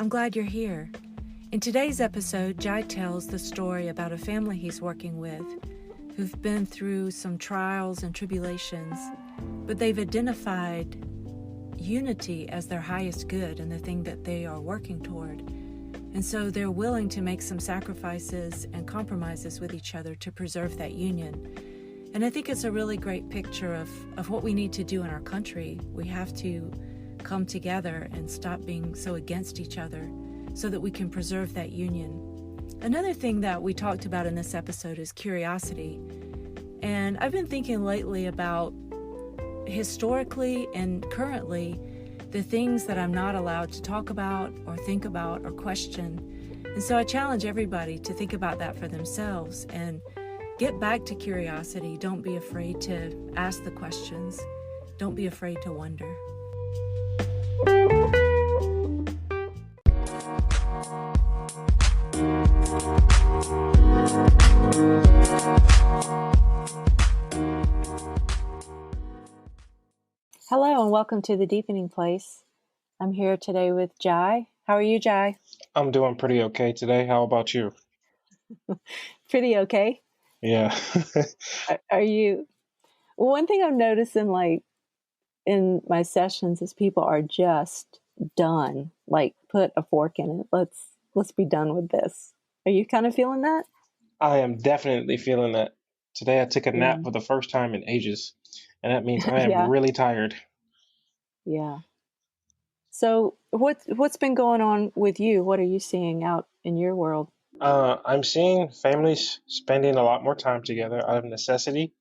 I'm glad you're here. In today's episode, Jai tells the story about a family he's working with who've been through some trials and tribulations, but they've identified unity as their highest good and the thing that they are working toward. And so they're willing to make some sacrifices and compromises with each other to preserve that union. And I think it's a really great picture of what we need to do in our country. We have to come together and stop being so against each other so that we can preserve that union. Another thing that we talked about in this episode is curiosity. And I've been thinking lately about historically and currently the things that I'm not allowed to talk about or think about or question. And so I challenge everybody to think about that for themselves and get back to curiosity. Don't be afraid to ask the questions. Don't be afraid to wonder. Hello and welcome to the Deepening place. I'm here today with Jai. How are you, Jai? I'm doing pretty okay today. How about you? Pretty okay. Yeah. Are you? One thing I'm noticing, like in my sessions, is people are just done. Like, put a fork in it. Let's be done with this. Are you kind of feeling that? I am definitely feeling that. Today I took a Yeah. nap for the first time in ages, and that means I am Yeah. really tired. Yeah. So what's been going on with you? What are you seeing out in your world? I'm seeing families spending a lot more time together out of necessity,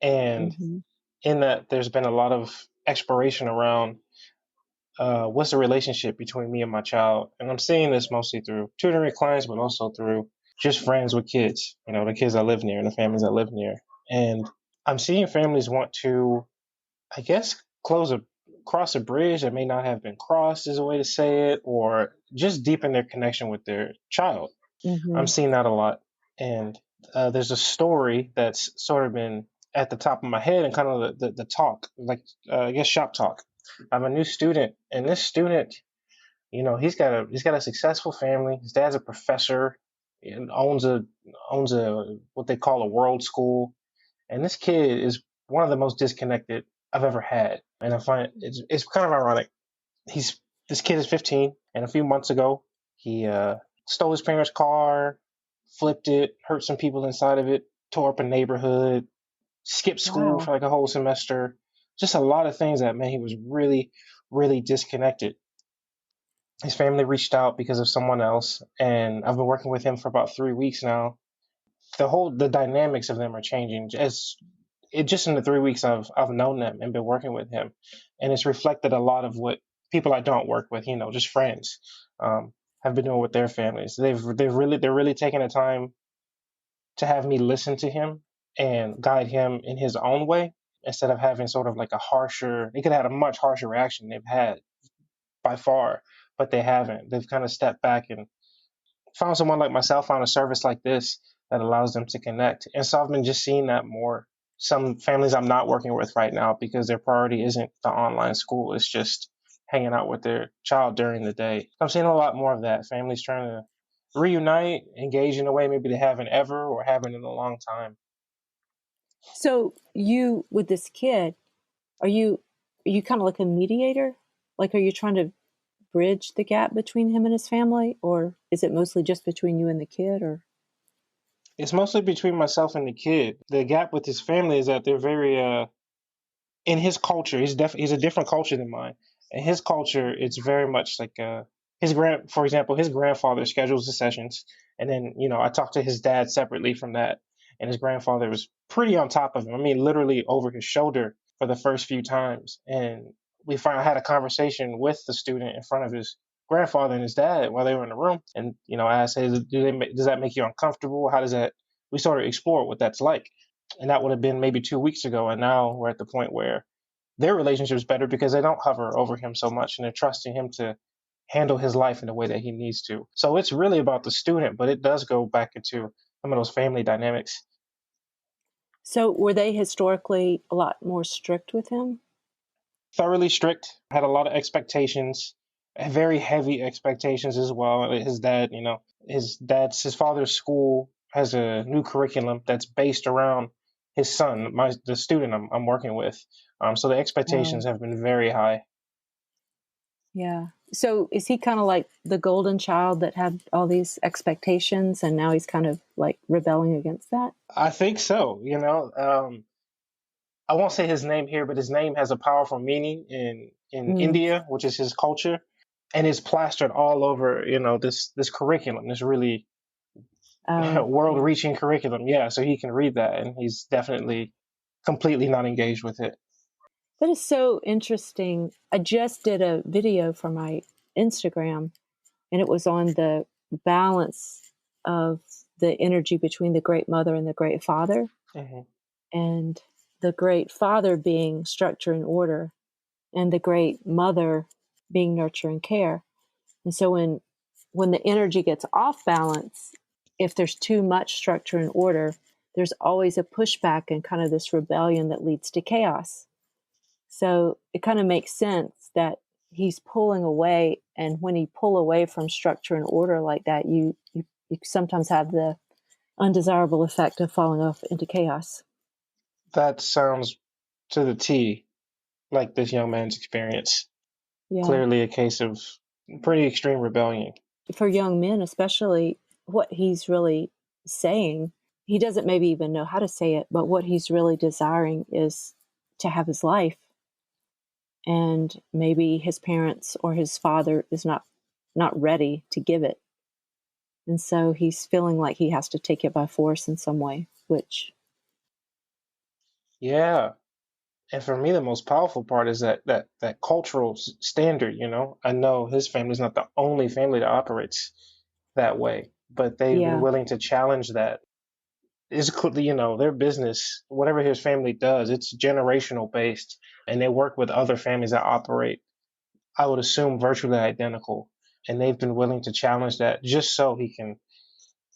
and Mm-hmm. in that there's been a lot of exploration around what's the relationship between me and my child. And I'm seeing this mostly through tutoring clients, but also through just friends with kids, the kids I live near and the families I live near. And I'm seeing families want to, I guess, cross a bridge that may not have been crossed is a way to say it, or just deepen their connection with their child. I'm Mm-hmm. seeing that a lot. And there's a story that's sort of been at the top of my head and kind of the talk, like I guess shop talk. I have a new student, and this student, he's got a successful family. His dad's a professor and owns a what they call a world school. And this kid is one of the most disconnected I've ever had. And I find it's kind of ironic. He's This kid is 15, and a few months ago he stole his parents' car, flipped it, hurt some people inside of it, tore up a neighborhood, skipped school Wow. for like a whole semester. Just a lot of things that, man, he was really, really disconnected. His family reached out because of someone else, and I've been working with him for about 3 weeks now. The dynamics of them are changing as it just in the 3 weeks I've known them and been working with him, and it's reflected a lot of what people I don't work with, just friends, um, have been doing with their families. They're really taking the time to have me listen to him and guide him in his own way instead of having sort of like a harsher. They could have had a much harsher reaction they've had by far, but they haven't. They've kind of stepped back and found someone like myself, found a service like this that allows them to connect. And so I've been just seeing that more. Some families I'm not working with right now because their priority isn't the online school, it's just hanging out with their child during the day. I'm seeing a lot more of that. Families trying to reunite, engage in a way maybe they haven't ever or haven't in a long time. So you with this kid, are you kind of like a mediator? Like, are you trying to bridge the gap between him and his family, or is it mostly just between you and the kid? Or It's mostly between myself and the kid. The gap with his family is that they're very in his culture, he's a different culture than mine. In his culture, it's very much like for example, his grandfather schedules the sessions, and then I talked to his dad separately from that, and his grandfather was pretty on top of him. I mean, literally over his shoulder for the first few times, and we finally had a conversation with the student in front of his grandfather and his dad while they were in the room, and I asked, "Hey, does that make you uncomfortable? How does that?" We sort of explored what that's like, and that would have been maybe 2 weeks ago. And now we're at the point where their relationship is better because they don't hover over him so much and they're trusting him to handle his life in the way that he needs to. So it's really about the student, but it does go back into some of those family dynamics. so were they historically a lot more strict with him? Thoroughly strict, had a lot of expectations, very heavy expectations as well. His dad, his father's school has a new curriculum that's based around his son, the student I'm working with. So the expectations Oh, have been very high. yeah. So is he kind of like the golden child that had all these expectations and now he's kind of like rebelling against that? I think so. I won't say his name here, but his name has a powerful meaning in Mm. India, which is his culture, and it's plastered all over. This curriculum, this really Oh, yeah. world-reaching curriculum. Yeah, so he can read that, and he's definitely completely not engaged with it. That is so interesting. I just did a video for my Instagram, and it was on the balance of the energy between the great mother and the great father, Hmm. and the great father being structure and order, and the great mother being nurture and care. And so when the energy gets off balance, if there's too much structure and order, there's always a pushback and kind of this rebellion that leads to chaos. So it kind of makes sense that he's pulling away, and when you pull away from structure and order like that, you sometimes have the undesirable effect of falling off into chaos. That sounds to the T like this young man's experience. Yeah. Clearly, a case of pretty extreme rebellion. For young men, especially, what he's really saying, he doesn't maybe even know how to say it, but what he's really desiring is to have his life. And maybe his parents or his father is not ready to give it. And so he's feeling like he has to take it by force in some way, which, Yeah, and for me, the most powerful part is that cultural standard. I know his family's not the only family that operates that way, but they've been yeah. willing to challenge that. Their business, whatever his family does, it's generational based, and they work with other families that operate, I would assume, virtually identical. And they've been willing to challenge that just so he can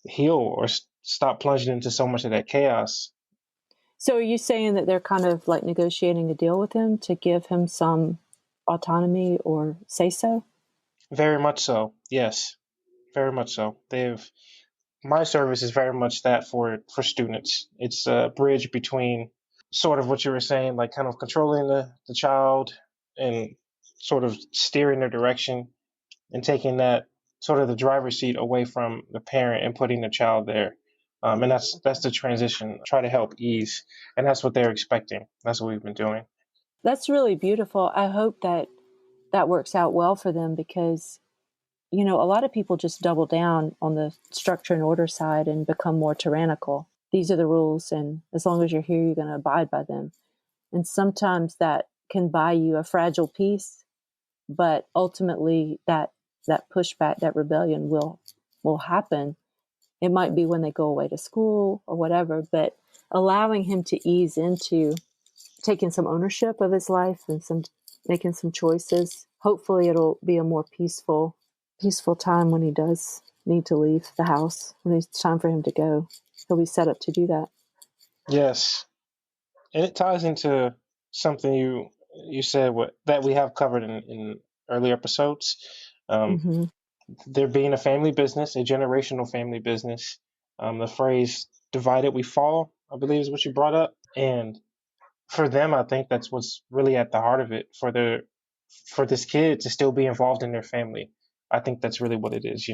heal or stop plunging into so much of that chaos. So are you saying that they're kind of like negotiating a deal with him to give him some autonomy or say so? Very much so. Yes, very much so. They've My service is very much that for students. It's a bridge between sort of what you were saying, like kind of controlling the child and sort of steering their direction and taking that sort of the driver's seat away from the parent and putting the child there. And that's the transition. Try to help ease, and that's what they're expecting. That's what we've been doing. That's really beautiful. I hope that that works out well for them because, a lot of people just double down on the structure and order side and become more tyrannical. These are the rules, and as long as you're here, you're going to abide by them. And sometimes that can buy you a fragile peace, but ultimately that pushback, that rebellion will happen. It might be when they go away to school or whatever, but allowing him to ease into taking some ownership of his life and some making some choices. Hopefully it'll be a more peaceful time when he does need to leave the house, when it's time for him to go. He'll be set up to do that. Yes, and it ties into something you said that we have covered in earlier episodes. Um, Hmm. there being a family business, a generational family business. The phrase "divided we fall," I believe, is what you brought up, and for them, I think that's what's really at the heart of it. For this kid to still be involved in their family, I think that's really what it is.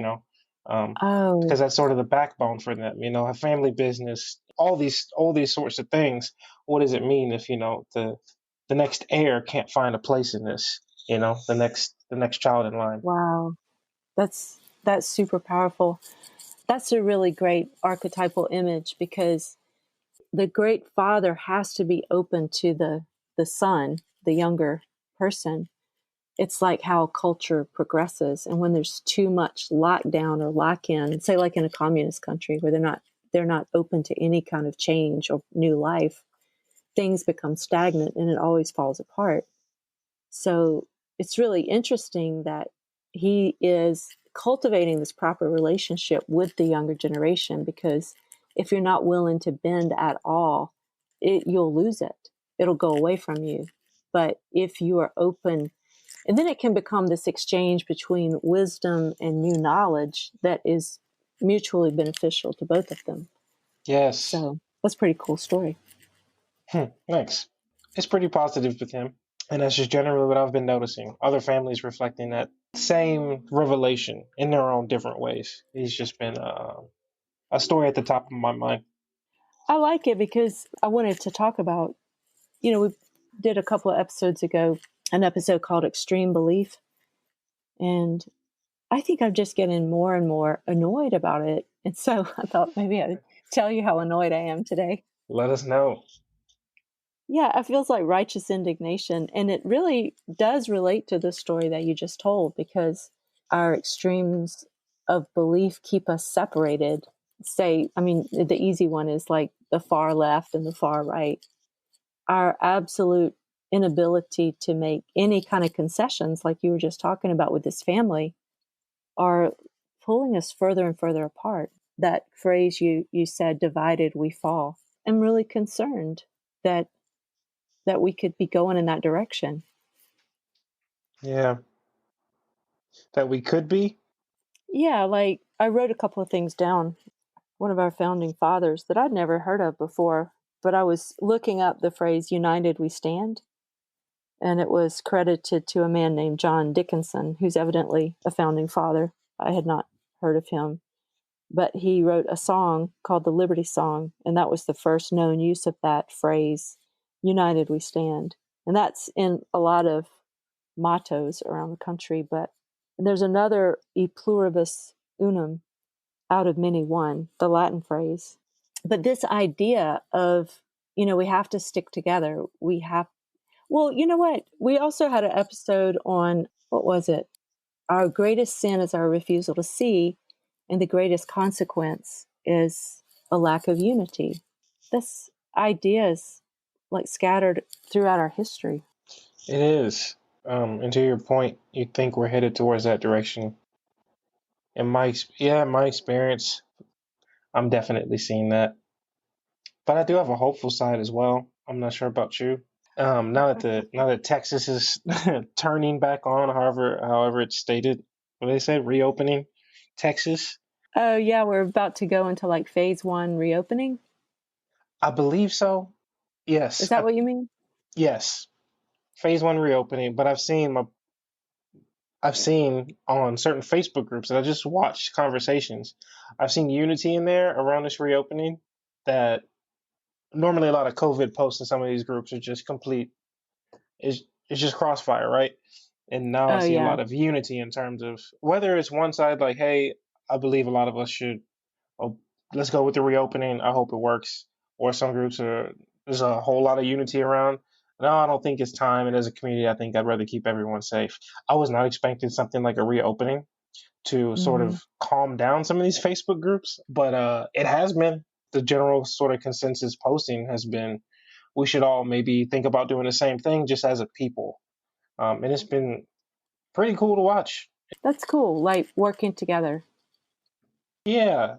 Oh, Because that's sort of the backbone for them. A family business, all these sorts of things. What does it mean if the next heir can't find a place in this? The next child in line. wow. That's super powerful. That's a really great archetypal image because the great father has to be open to the son, the younger person. It's like how culture progresses, and when there's too much lockdown or lock in, say like in a communist country where they're not open to any kind of change or new life, things become stagnant and it always falls apart. So it's really interesting that he is cultivating this proper relationship with the younger generation because if you're not willing to bend at all, you'll lose it. It'll go away from you. But if you are open And then it can become this exchange between wisdom and new knowledge that is mutually beneficial to both of them. Yes. So that's a pretty cool story. Thanks. It's pretty positive with him. And that's just generally what I've been noticing. Other families reflecting that same revelation in their own different ways. He's just been a story at the top of my mind. I like it because I wanted to talk about, we did a couple of episodes ago, an episode called Extreme Belief. And I think I'm just getting more and more annoyed about it. And so I thought maybe I'd tell you how annoyed I am today. Let us know. Yeah, it feels like righteous indignation. And it really does relate to the story that you just told, because our extremes of belief keep us separated. The easy one is like the far left and the far right. Our absolute inability to make any kind of concessions, like you were just talking about with this family, are pulling us further and further apart. That phrase you said, divided we fall. I'm really concerned that we could be going in that direction. Yeah. That we could be. Yeah, like I wrote a couple of things down. One of our founding fathers that I'd never heard of before, but I was looking up the phrase "United we stand," and it was credited to a man named John Dickinson, who's evidently a founding father. I had not heard of him, but he wrote a song called the Liberty Song, and that was the first known use of that phrase, "United we stand." And that's in a lot of mottos around the country. But there's another "E pluribus unum," out of many one, the Latin phrase. But this idea of, we have to stick together. Well, you know what? We also had an episode on, what was it? Our greatest sin is our refusal to see, and the greatest consequence is a lack of unity. This idea is like scattered throughout our history. It is. And to your point, you think we're headed towards that direction. In my experience, I'm definitely seeing that. But I do have a hopeful side as well. I'm not sure about you. Now that Texas is turning back on, however it's stated, what they said, reopening Texas. Oh, yeah, we're about to go into like phase one reopening. I believe so. Is Yes, that what you mean? yes, phase one reopening. But I've seen on certain Facebook groups that I just watched conversations. I've seen unity in there around this reopening that normally a lot of COVID posts in some of these groups are just complete. It's just crossfire, right? And now I Oh, see a yeah. lot of unity in terms of whether it's one side like, hey, I believe a lot of us should, oh, let's go with the reopening. I hope it works. Or some groups there's a whole lot of unity around. No, I don't think it's time. And as a community, I think I'd rather keep everyone safe. I was not expecting something like a reopening to sort Mm-hmm. of calm down some of these Facebook groups, but it has been the general sort of consensus posting has been we should all maybe think about doing the same thing just as a people. And it's been pretty cool to watch. That's cool. Like working together. Yeah,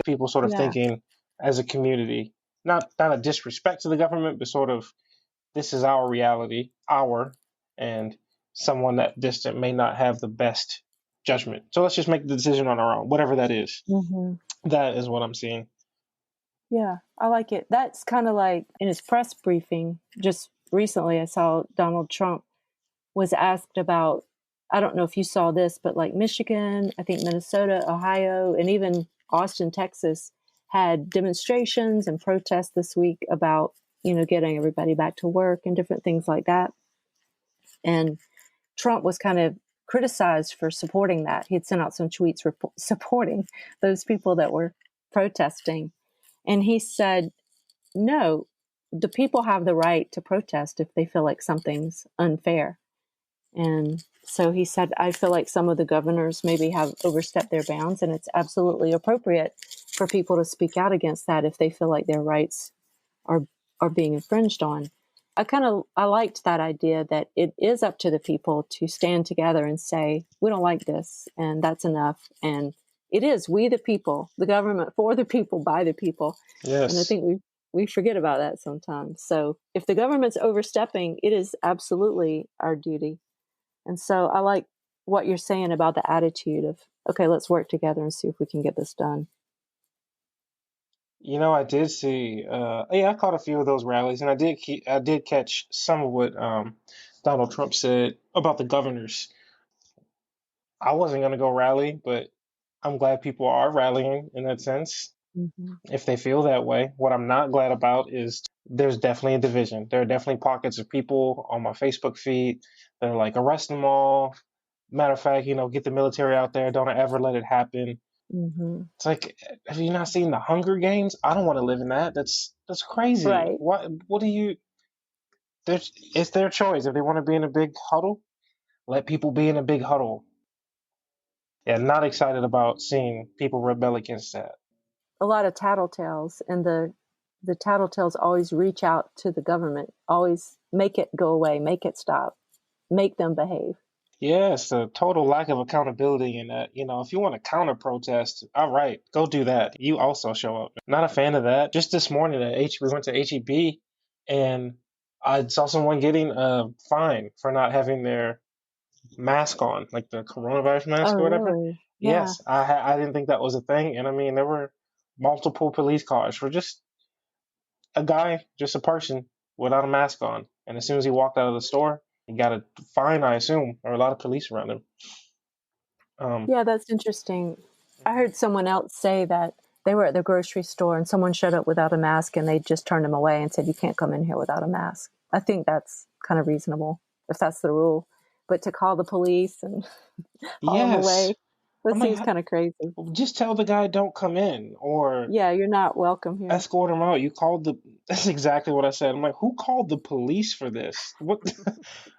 people sort of Yeah. thinking as a community, not a disrespect to the government, but sort of this is our reality, and someone that distant may not have the best judgment. So let's just make the decision on our own, whatever that is. Mm-hmm. That is what I'm seeing. Yeah, I like it. That's kind of like in his press briefing just recently, I saw Donald Trump was asked about, I don't know if you saw this, but like Michigan, I think Minnesota, Ohio, and even Austin, Texas had demonstrations and protests this week about, getting everybody back to work and different things like that. And Trump was kind of criticized for supporting that. He had sent out some tweets supporting those people that were protesting. And he said, no, the people have the right to protest if they feel like something's unfair. And so he said, I feel like some of the governors maybe have overstepped their bounds, and it's absolutely appropriate for people to speak out against that if they feel like their rights are being infringed on. I liked that idea that it is up to the people to stand together and say, we don't like this, and that's enough. And it is we the people, the government for the people, by the people. And I Yes. think we forget about that sometimes. So if the government's overstepping, it is absolutely our duty And so I like what you're saying about the attitude of, okay, let's work together and see if we can get this done. I did see. Yeah, I caught a few of those rallies, and I did catch some of what Donald Trump said about the governors. I wasn't gonna go rally, but I'm glad people are rallying in that sense. Mm-hmm. If they feel that way, what I'm not glad about is there's definitely a division. There are definitely pockets of people on my Facebook feed that are like, arrest them all. Matter of fact, get the military out there. Don't ever let it happen. Mm-hmm. It's like, have you not seen the Hunger Games? I don't want to live in that. That's crazy. Right. What do you? It's their choice. If they want to be in a big huddle, let people be in a big huddle. Yeah, not excited about seeing people rebel against that. A lot of tattletales, and the tattletales always reach out to the government, always make it go away, make it stop, make them behave. Yeah, it's a total lack of accountability in that. If you want to counter protest, all right, go do that. You also show up. Not a fan of that. Just this morning we went to HEB, and I saw someone getting a fine for not having their mask on, like the coronavirus Oh, mask or whatever. really? Yeah. Yes, I didn't think that was a thing, and I mean there were multiple police cars for just a guy, just a person without a mask on, and as soon as he walked out of the store, he got a fine, I assume, or a lot of police around him. Um, Yeah, that's interesting. I heard someone else say that they were at the grocery store and someone showed up without a mask and they just turned him away and said, you can't come in here without a mask. I think that's kind of reasonable if that's the rule. But to call the police and haul him yes, away, that I'm like, seems kind of crazy. just tell the guy don't come in, or Yeah, you're not welcome here. escort him out. You called the. That's exactly what I said. I'm like, who called the police for this? What?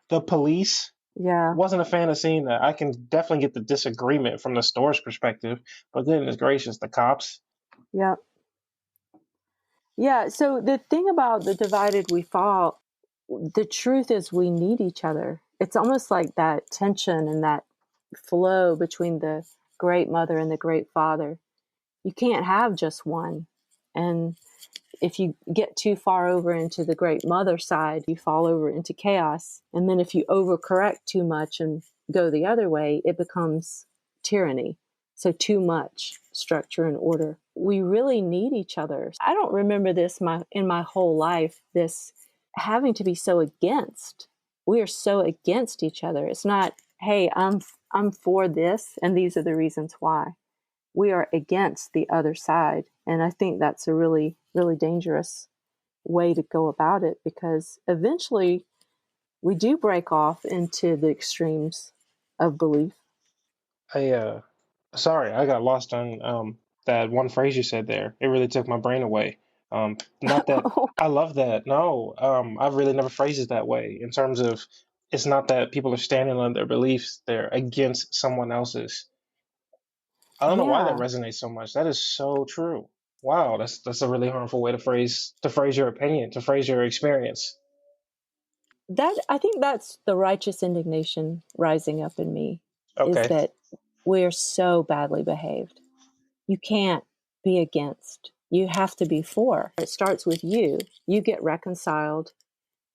The police? Yeah, Wasn't a fan of seeing that. I can definitely get the disagreement from the store's perspective, but goodness gracious, the cops. yeah. Yeah, so the thing about the divided we fall, the truth is we need each other. It's almost like that tension and that flow between the great mother and the great father. You can't have just one. And if you get too far over into the great mother side, you fall over into chaos. And then if you overcorrect too much and go the other way, it becomes tyranny. So too much structure and order. We really need each other. I don't remember this in my whole life, this having to be so against. We are so against each other. It's not, hey, I'm for this and these are the reasons why. We are against the other side. And I think that's a really, really dangerous way to go about it, because eventually we do break off into the extremes of belief. I sorry, I got lost on that one phrase you said there. It really took my brain away. Not that I love that. No, I've really never phrased it that way in terms of it's not that people are standing on their beliefs, they're against someone else's. I don't know why that Yeah, resonates so much. That is so true. Wow, that's a really harmful way to phrase your opinion, to phrase your experience. that I think that's the righteous indignation rising up in me, is Okay. that we're so badly behaved. You can't be against. You have to be for. It starts with you. You get reconciled.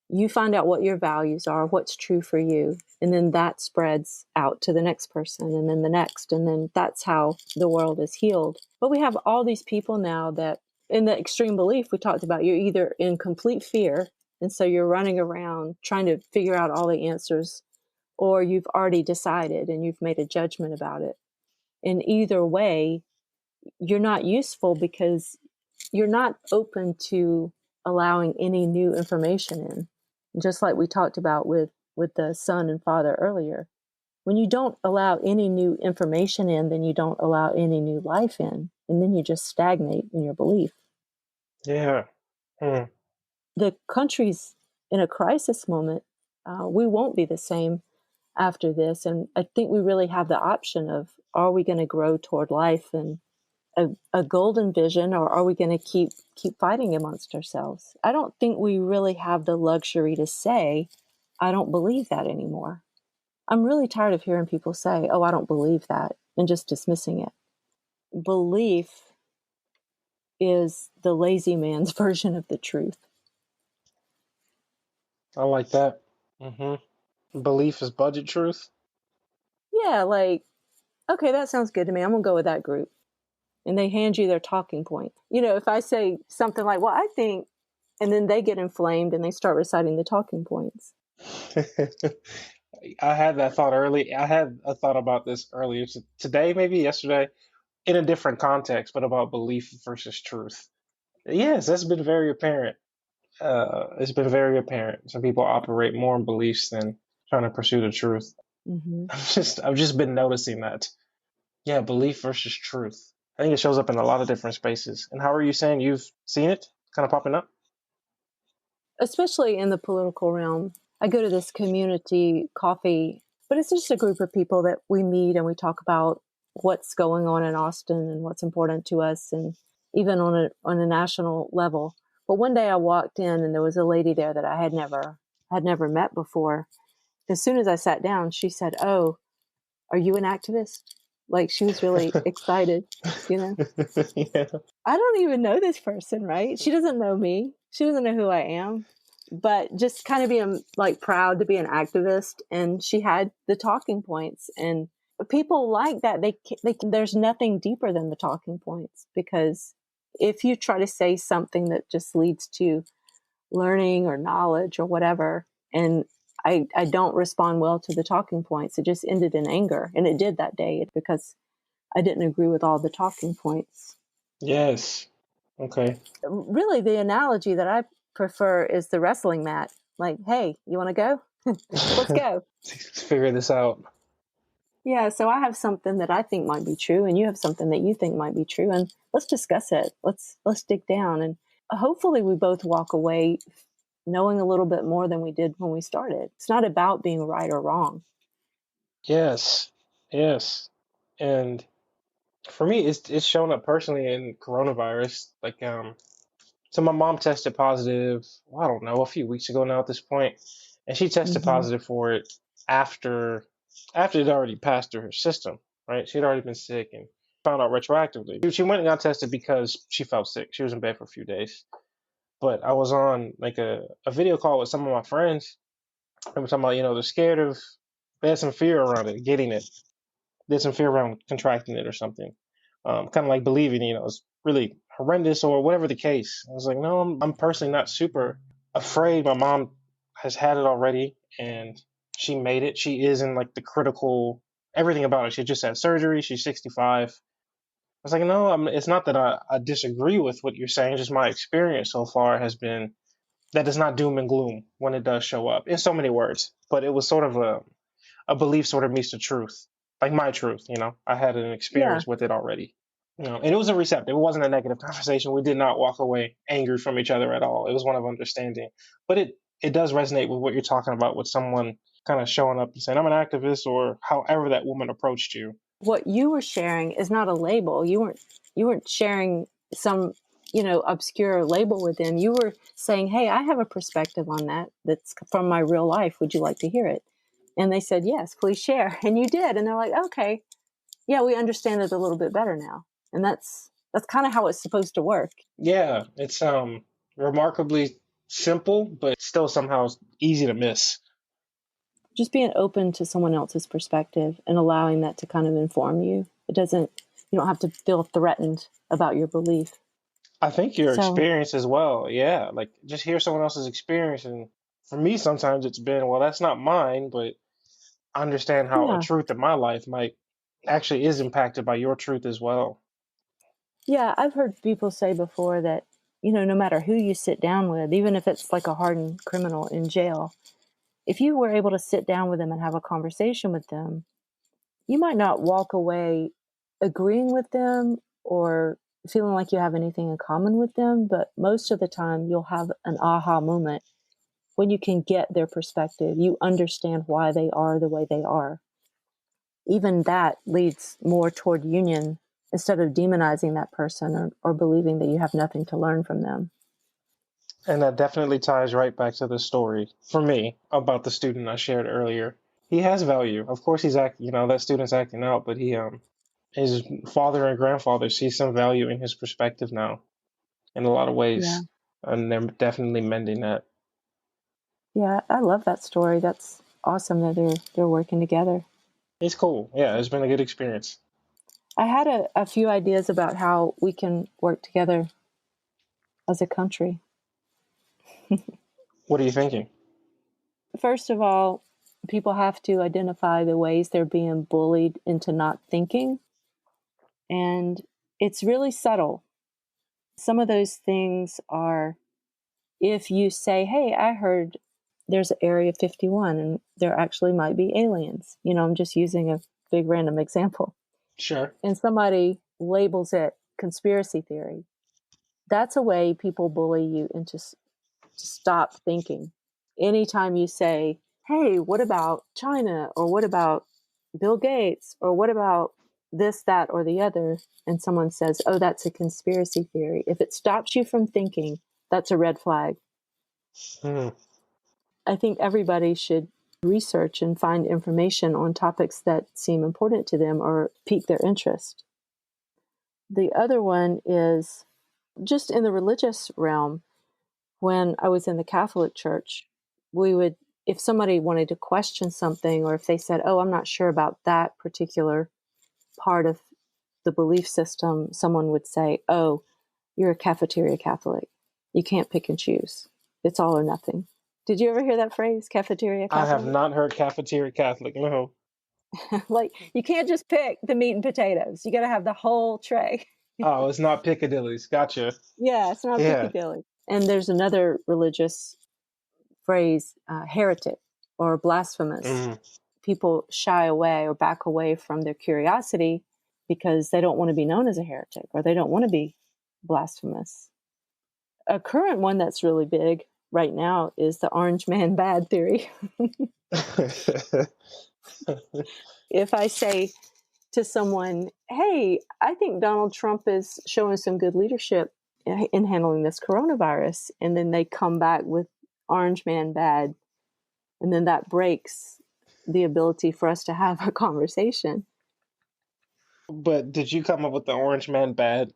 You find out what your values are, what's true for you, and then that spreads out to the next person and then the next, and then that's how the world is healed. But we have all these people now that, in the extreme belief we talked about, you're either in complete fear, and so you're running around trying to figure out all the answers, or you've already decided and you've made a judgment about it. In either way, you're not useful because you're not open to allowing any new information in. Just like we talked about with the son and father earlier. When you don't allow any new information in, then you don't allow any new life in. And then you just stagnate in your belief. Yeah. Hmm. The country's in a crisis moment. We won't be the same after this. And I think we really have the option of, are we going to grow toward life and a golden vision, or are we going to keep fighting amongst ourselves? I don't think we really have the luxury to say, I don't believe that anymore. I'm really tired of hearing people say, oh, I don't believe that, and just dismissing it. Belief is the lazy man's version of the truth. I like that. Hmm. Belief is budget truth. Yeah, like, okay, that sounds good to me. I'm going to go with that group. And they hand you their talking point. If I say something like, well, I think, and then they get inflamed and they start reciting the talking points. I had that thought early. I had a thought about this earlier today, maybe yesterday, in a different context, but about belief versus truth. Yes, that's been very apparent. It's been very apparent. Some people operate more in beliefs than trying to pursue the truth. Mm-hmm. I've just been noticing that. Yeah, belief versus truth. I think it shows up in a lot of different spaces. And how are you saying you've seen it kind of popping up? Especially in the political realm. I go to this community coffee, but it's just a group of people that we meet and we talk about what's going on in Austin and what's important to us, and even on a national level. But one day I walked in and there was a lady there that I had never met before. As soon as I sat down, she said, "Oh, are you an activist?" Like, she was really excited, you know. Yeah. I don't even know this person, right? She doesn't know me. She doesn't know who I am. But just kind of being like proud to be an activist, and she had the talking points, and people like that. There's nothing deeper than the talking points, because if you try to say something that just leads to learning or knowledge or whatever, and I don't respond well to the talking points, it just ended in anger, and it did that day because I didn't agree with all the talking points. Yes. Okay. Really, the analogy that I prefer is the wrestling mat. Like, hey, you want to go? Let's go. Let's figure this out. Yeah, so I have something that I think might be true, and you have something that you think might be true, and let's discuss it. Let's dig down, and hopefully we both walk away knowing a little bit more than we did when we started. It's not about being right or wrong. Yes. Yes. And for me, it's shown up personally in coronavirus. So my mom tested positive, well, I don't know, a few weeks ago now at this point, and she tested Hmm. positive for it after after it already passed through her system, right? She had already been sick and found out retroactively. She went and got tested because she felt sick. She was in bed for a few days. But I was on like a video call with some of my friends, and we're talking about, they're scared of, they had some fear around it, getting it. There's some fear around contracting it or something. Kind of like believing, it's really horrendous or whatever the case. I was like, no, I'm personally not super afraid. My mom has had it already and she made it. She is in like the critical, everything about it. She just had surgery. She's 65. I was like, no, it's not that I disagree with what you're saying. Just my experience so far has been that it's not doom and gloom when it does show up in so many words. But it was sort of a belief sort of meets the truth, like my truth. I had an Yeah. experience with it already. And it was a receptive. It wasn't a negative conversation. We did not walk away angry from each other at all. It was one of understanding. But it does resonate with what you're talking about with someone kind of showing up and saying, I'm an activist, or however that woman approached you. What you were sharing is not a label. You weren't sharing some, obscure label with them. You were saying, "Hey, I have a perspective on that's from my real life. Would you like to hear it?" And they said, "Yes, please share." And you did. And they're like, "Okay, yeah, we understand it a little bit better now." And that's kind of how it's supposed to work. Yeah, it's remarkably simple, but still somehow easy to miss. Just being open to someone else's perspective and allowing that to kind of inform you. You don't have to feel threatened about your belief. I think your So, experience as well. Yeah, like just hear someone else's experience, and for me, sometimes it's been, well, that's not mine, but I understand how a yeah. truth in my life might actually is impacted by your truth as well. Yeah, I've heard people say before that, no matter who you sit down with, even if it's like a hardened criminal in jail, if you were able to sit down with them and have a conversation with them, you might not walk away agreeing with them or feeling like you have anything in common with them, but most of the time you'll have an aha moment when you can get their perspective. You understand why they are the way they are. Even that leads more toward union instead of demonizing that person, or believing that you have nothing to learn from them. And that definitely ties right back to the story for me about the student I shared earlier. He has value. Of course, that student's acting out, but his father and grandfather see some value in his perspective now in a lot of Yeah. ways, and they're definitely mending that. Yeah, I love that story. That's awesome that they're working together. It's cool. Yeah, it's been a good experience. I had a few ideas about how we can work together as a country. What are you thinking? First of all, people have to identify the ways they're being bullied into not thinking. And it's really subtle. Some of those things are if you say, hey, I heard there's Area 51 and there actually might be aliens. I'm just using a big random example. Sure. And somebody labels it conspiracy theory. That's a way people bully you into to stop thinking. Anytime you say, hey, what about China? Or what about Bill Gates? Or what about this, that, or the other? And someone says, oh, that's a conspiracy theory. If it stops you from thinking, that's a red flag. Hmm. I think everybody should research and find information on topics that seem important to them or pique their interest. The other one is just in the religious realm. When I was in the Catholic Church, we would, if somebody wanted to question something, or if they said, oh, I'm not sure about that particular part of the belief system, someone would say, oh, you're a cafeteria Catholic. You can't pick and choose. It's all or nothing. Did you ever hear that phrase, cafeteria I have Catholic? not heard cafeteria Catholic. No. Like, you can't just pick the meat and potatoes. You got to have the whole tray. Oh, it's not Piccadilly's. Gotcha. Yeah, it's not Yeah. Piccadilly. And there's another religious phrase, heretic or blasphemous. Mm. People shy away or back away from their curiosity because they don't want to be known as a heretic or they don't want to be blasphemous. A current one that's really big right now is the orange man bad theory. If I say to someone, hey, I think Donald Trump is showing some good leadership in handling this coronavirus, and then they come back with orange man bad, and then that breaks the ability for us to have a conversation. But did you come up with the orange man bad?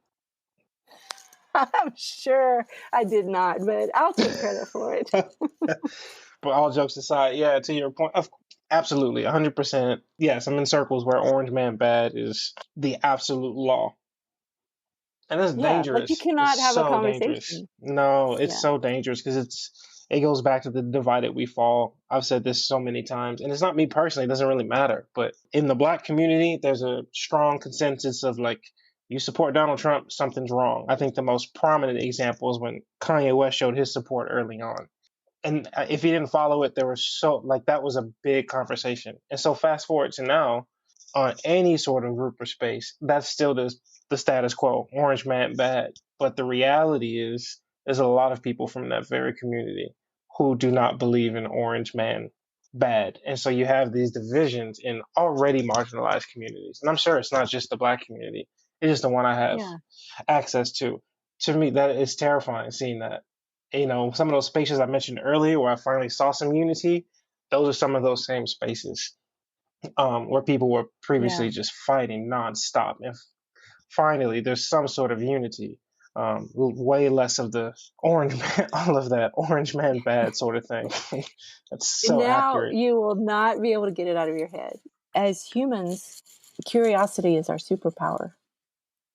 I'm sure I did not, but I'll take credit for it. But all jokes aside, yeah, to your point, absolutely, 100%. Yes, I'm in circles where orange man bad is the absolute law. And it's Yeah, like you dangerous. It's cannot have a so dangerous. conversation. No, it's Yeah, so dangerous because it goes back to the divided we fall. I've said this so many times, and it's not me personally, it doesn't really matter. But in the black community, there's a strong consensus of like, you support Donald Trump, something's wrong. I think the most prominent example is when Kanye West showed his support early on. And if he didn't follow it, there was so like that was a big conversation. And so fast forward to now, on any sort of group or space, that's still the status quo. Orange man bad, but the reality is there's a lot of people from that very community who do not believe in orange man bad, and so you have these divisions in already marginalized communities. And I'm sure it's not just the black community; it's just the one I have yeah, access to. To me, that is terrifying seeing that. Some of those spaces I mentioned earlier where I finally saw some unity, those are some of those same spaces where people were yeah. previously just fighting nonstop. And finally, there's some sort of unity. Way less of the orange man, all of that orange man bad sort of thing. That's so Now accurate. you will not be able to get it out of your head. As humans, curiosity is our superpower.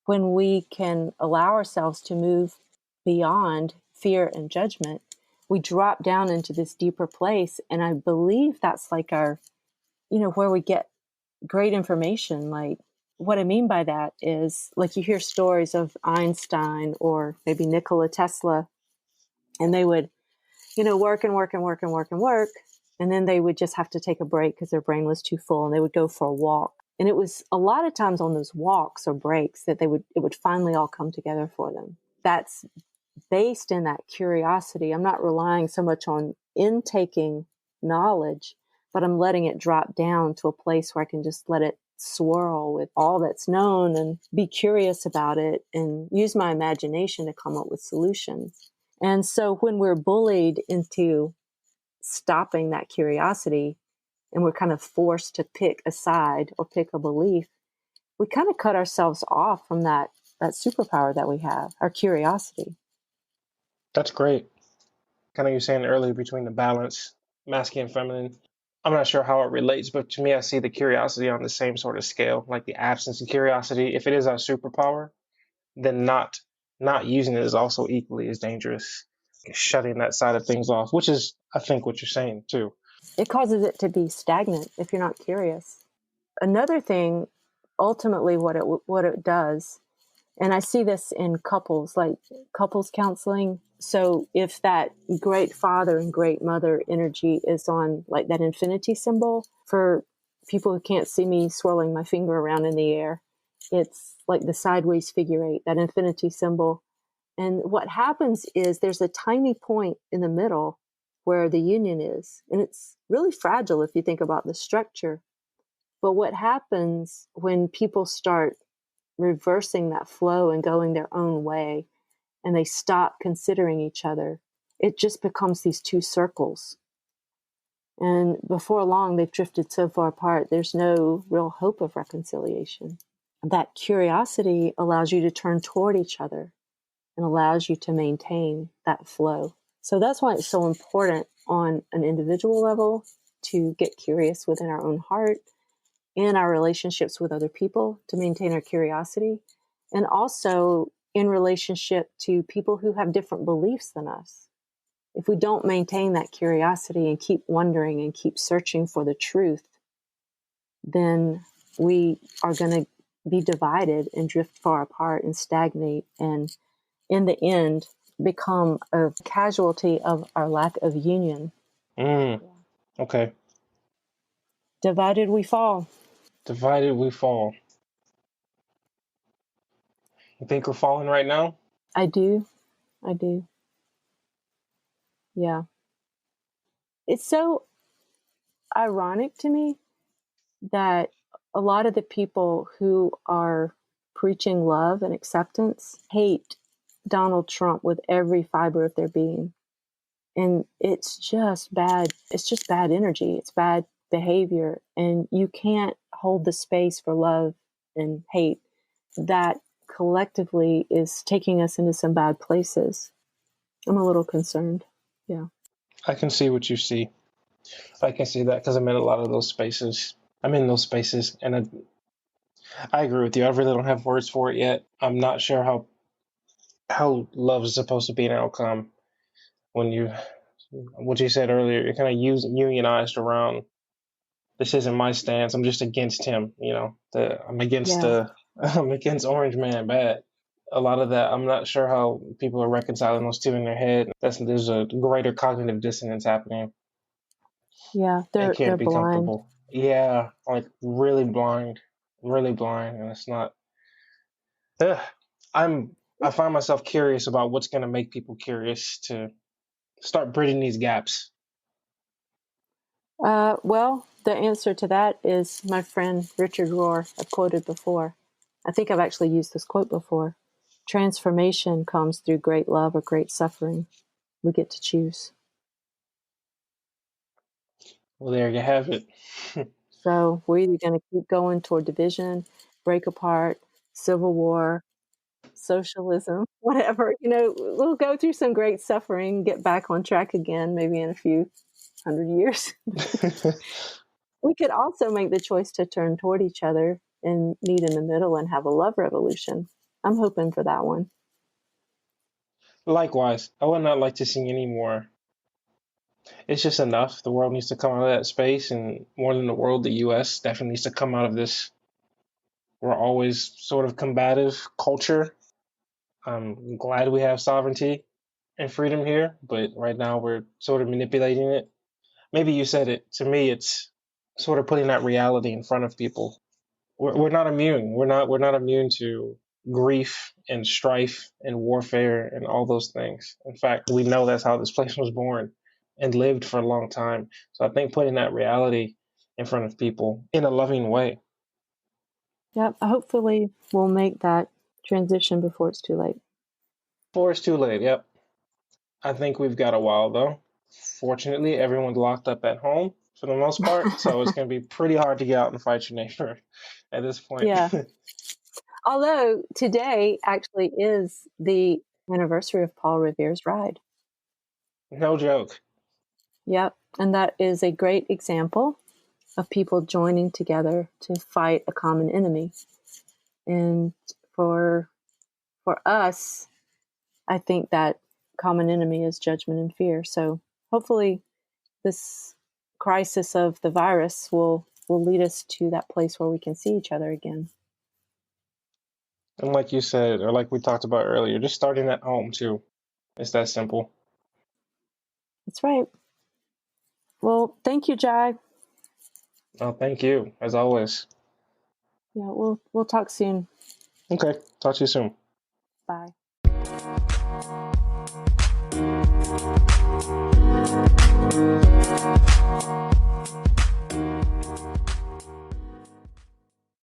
When we can allow ourselves to move beyond fear and judgment, we drop down into this deeper place. And I believe that's like our, where we get great information. Like, what I mean by that is, like, you hear stories of Einstein or maybe Nikola Tesla, and they would, work and work and work and work and work. And then they would just have to take a break because their brain was too full, and they would go for a walk. And it was a lot of times on those walks or breaks that it would finally all come together for them. That's based in that curiosity. I'm not relying so much on intaking knowledge, but I'm letting it drop down to a place where I can just let it swirl with all that's known and be curious about it and use my imagination to come up with solutions. And so when we're bullied into stopping that curiosity and we're kind of forced to pick a side or pick a belief, we kind of cut ourselves off from that superpower that we have, our curiosity. That's great. Kind of you saying earlier between the balance, masculine, feminine. I'm not sure how it relates, but to me, I see the curiosity on the same sort of scale, like the absence of curiosity. If it is our superpower, then not using it is also equally as dangerous. Shutting that side of things off, which is, I think, what you're saying too. It causes it to be stagnant if you're not curious. Another thing, ultimately, what it does, and I see this in couples, like couples counseling. So if that great father and great mother energy is on like that infinity symbol, for people who can't see me swirling my finger around in the air, it's like the sideways figure eight, that infinity symbol. And what happens is there's a tiny point in the middle where the union is. And it's really fragile if you think about the structure. But what happens when people start reversing that flow and going their own way and they stop considering each other, it just becomes these two circles. And before long, they've drifted so far apart, there's no real hope of reconciliation. That curiosity allows you to turn toward each other and allows you to maintain that flow. So that's why it's so important on an individual level to get curious within our own heart, in our relationships with other people to maintain our curiosity, and also in relationship to people who have different beliefs than us. If we don't maintain that curiosity and keep wondering and keep searching for the truth, then we are going to be divided and drift far apart and stagnate, and in the end become a casualty of our lack of union. Okay. Divided we fall. Divided we fall. You think we're falling right now? I do. I do. Yeah. It's so ironic to me that a lot of the people who are preaching love and acceptance hate Donald Trump with every fiber of their being. And it's just bad. It's just bad energy. It's bad behavior. And you can't hold the space for love and hate. That collectively is taking us into some bad places. I'm a little concerned. Yeah. I can see what you see. I can see that because I'm in a lot of those spaces. I'm in those spaces, and I agree with you. I really don't have words for it yet. I'm not sure how love is supposed to be an outcome when you, what you said earlier, you're kind of unionized around. This isn't my stance. I'm just against him. I'm against Yeah. the I'm against Orange Man bad. A lot of that, I'm not sure how people are reconciling those two in their head. There's a greater cognitive dissonance happening. Yeah. It They're can't be blind. comfortable. Yeah, like really blind, and it's not. Ugh. I find myself curious about what's going to make people curious to start bridging these gaps. Well, the answer to that is my friend Richard Rohr, I've quoted before. I think I've actually used this quote before. Transformation comes through great love or great suffering. We get to choose. Well, there you have it. So we're either going to keep going toward division, break apart, civil war, socialism, whatever. We'll go through some great suffering, get back on track again, maybe in a few hundred years. We could also make the choice to turn toward each other and meet in the middle and have a love revolution. I'm hoping for that one. Likewise, I would not like to see any more. It's just enough. The world needs to come out of that space, and more than the world, the U.S. definitely needs to come out of this. We're always sort of combative culture. I'm glad we have sovereignty and freedom here, but right now we're sort of manipulating it. Maybe you said it. To me, it's sort of putting that reality in front of people. We're not immune. We're not immune to grief and strife and warfare and all those things. In fact, we know that's how this place was born and lived for a long time. So I think putting that reality in front of people in a loving way. Yep. Hopefully, we'll make that transition before it's too late. Before it's too late. Yep. I think we've got a while though. Fortunately, everyone's locked up at home for the most part, so it's going to be pretty hard to get out and fight your neighbor at this point. Yeah. Although today actually is the anniversary of Paul Revere's ride. No joke. Yep. And that is a great example of people joining together to fight a common enemy. And for us, I think that common enemy is judgment and fear. So hopefully this crisis of the virus will lead us to that place where we can see each other again. And like you said, or like we talked about earlier, just starting at home too. It's that simple. That's right. Well, thank you, Jai. Oh, thank you, as always. Yeah, we'll talk soon. Okay, talk to you soon. Bye.